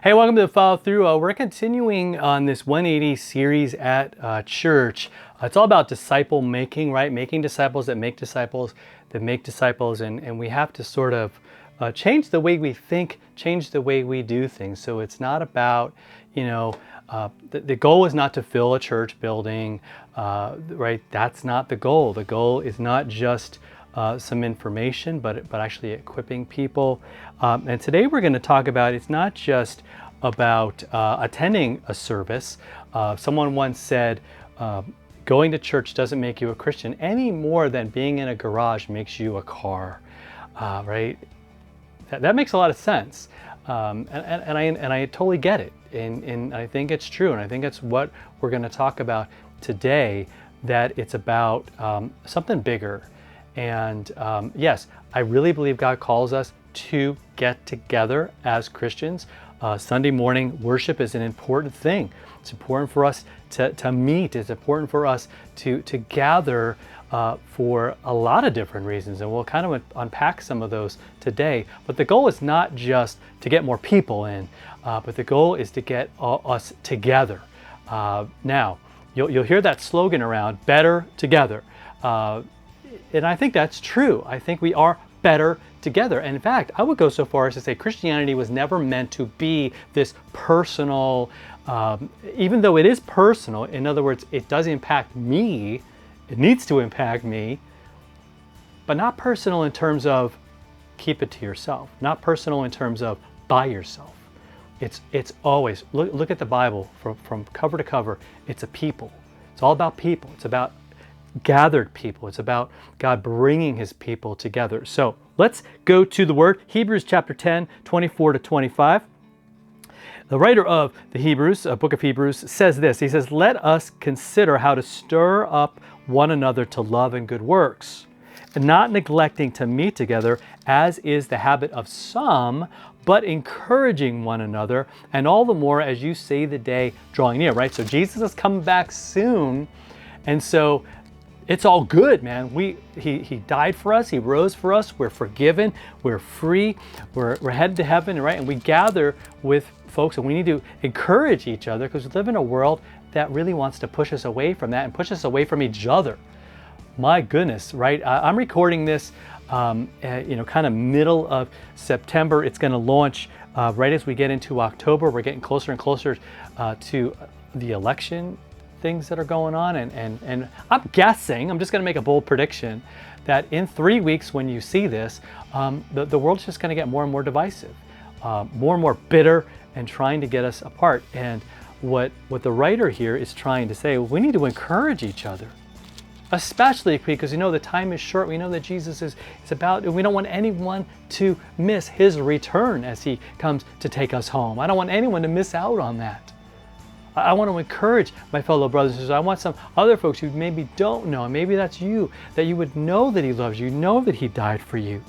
Hey, welcome to the Follow Through. We're continuing on this 180 series at church. It's all about disciple making, right? Making disciples that make disciples that make disciples. And we have to sort of change the way we think, change the way we do things. So it's not about, the goal is not to fill a church building, right? That's not the goal. The goal is not just some information, but actually equipping people. And today we're going to talk about, it's not just about attending a service. Someone once said, going to church doesn't make you a Christian any more than being in a garage makes you a car, right? That makes a lot of sense. And I totally get it. And I think it's true. And I think it's what we're going to talk about today, that it's about something bigger. And yes, I really believe God calls us to get together as Christians. Sunday morning worship is an important thing. It's important for us to meet. It's important for us to gather for a lot of different reasons. And we'll kind of unpack some of those today. But the goal is not just to get more people in, but the goal is to get us together. Now, you'll hear that slogan around, better together. And I think that's true. I think we are better together. And in fact, I would go so far as to say Christianity was never meant to be this personal, even though it is personal. In other words, it does impact me. It needs to impact me, but not personal in terms of keep it to yourself. Not personal in terms of by yourself. It's always, look at the Bible from cover to cover. It's a people. It's all about people. It's about gathered people. It's about God bringing his people together. So let's go to the word. Hebrews chapter 10, 24 to 25. The writer of the Hebrews, book of Hebrews, says this. He says, let us consider how to stir up one another to love and good works, and not neglecting to meet together, as is the habit of some, but encouraging one another, and all the more as you see the day drawing near, right? So Jesus is coming back soon. And so it's all good, man. He died for us. He rose for us. We're forgiven. We're free. We're headed to heaven, right? And we gather with folks, and we need to encourage each other because we live in a world that really wants to push us away from that and push us away from each other. My goodness, right? I'm recording this, kind of middle of September. It's going to launch right as we get into October. We're getting closer and closer to the election things that are going on, and I'm guessing, I'm just going to make a bold prediction, that in 3 weeks when you see this, the world's just going to get more and more divisive, more and more bitter, and trying to get us apart. And what the writer here is trying to say, we need to encourage each other, especially because the time is short. We know that Jesus is about, and we don't want anyone to miss his return as he comes to take us home. I don't want anyone to miss out on that. I want to encourage my fellow brothers and sisters. I want some other folks who maybe don't know, and maybe that's you, that you would know that he loves you, know that he died for you.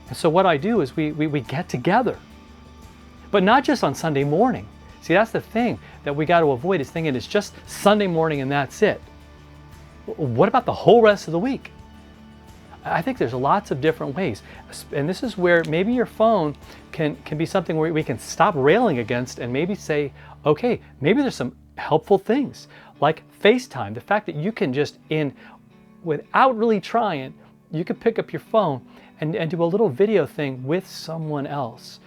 And so what I do is we get together, but not just on Sunday morning. See, that's the thing that we got to avoid, is thinking it's just Sunday morning and that's it. What about the whole rest of the week? I think there's lots of different ways. And this is where maybe your phone can be something where we can stop railing against and maybe say, okay, maybe there's some helpful things like FaceTime. The fact that you can just without really trying, you can pick up your phone and do a little video thing with someone else.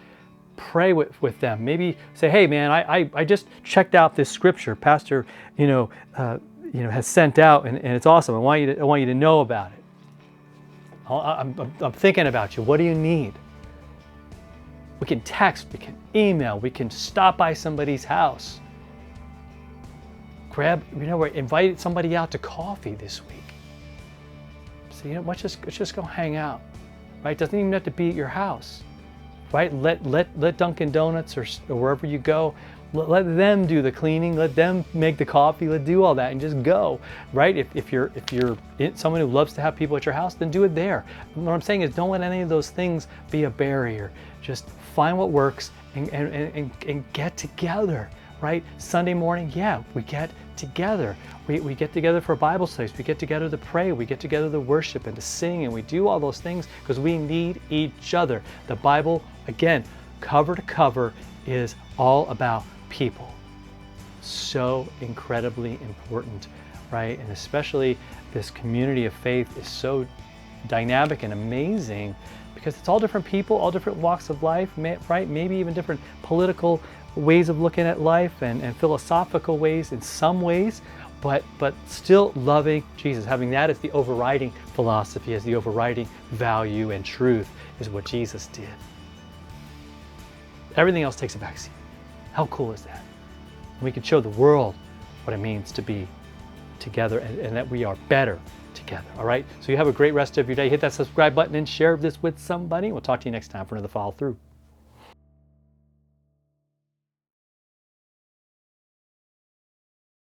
Pray with them. Maybe say, hey man, I just checked out this scripture Pastor, has sent out, and it's awesome. I want you to know about it. I'm thinking about you. What do you need? We can text, we can email, we can stop by somebody's house. We invited somebody out to coffee this week. So let's just go hang out, right? Doesn't even have to be at your house, right? Let Dunkin' Donuts or wherever you go, let them do the cleaning, let them make the coffee, let do all that, and just go, right? If you're someone who loves to have people at your house, then do it there. And what I'm saying is, don't let any of those things be a barrier. Just find what works and get together, right? Sunday morning, yeah, we get together. We get together for Bible studies. We get together to pray. We get together to worship and to sing, and we do all those things because we need each other. The Bible, again, cover to cover, is all about people. So incredibly important, right? And especially this community of faith is so dynamic and amazing because it's all different people, all different walks of life, right? Maybe even different political ways of looking at life and philosophical ways in some ways, but still loving Jesus, having that as the overriding philosophy, as the overriding value and truth is what Jesus did. Everything else takes a backseat. How cool is that? We can show the world what it means to be together and that we are better together, all right? So you have a great rest of your day. Hit that subscribe button and share this with somebody. We'll talk to you next time for another follow through.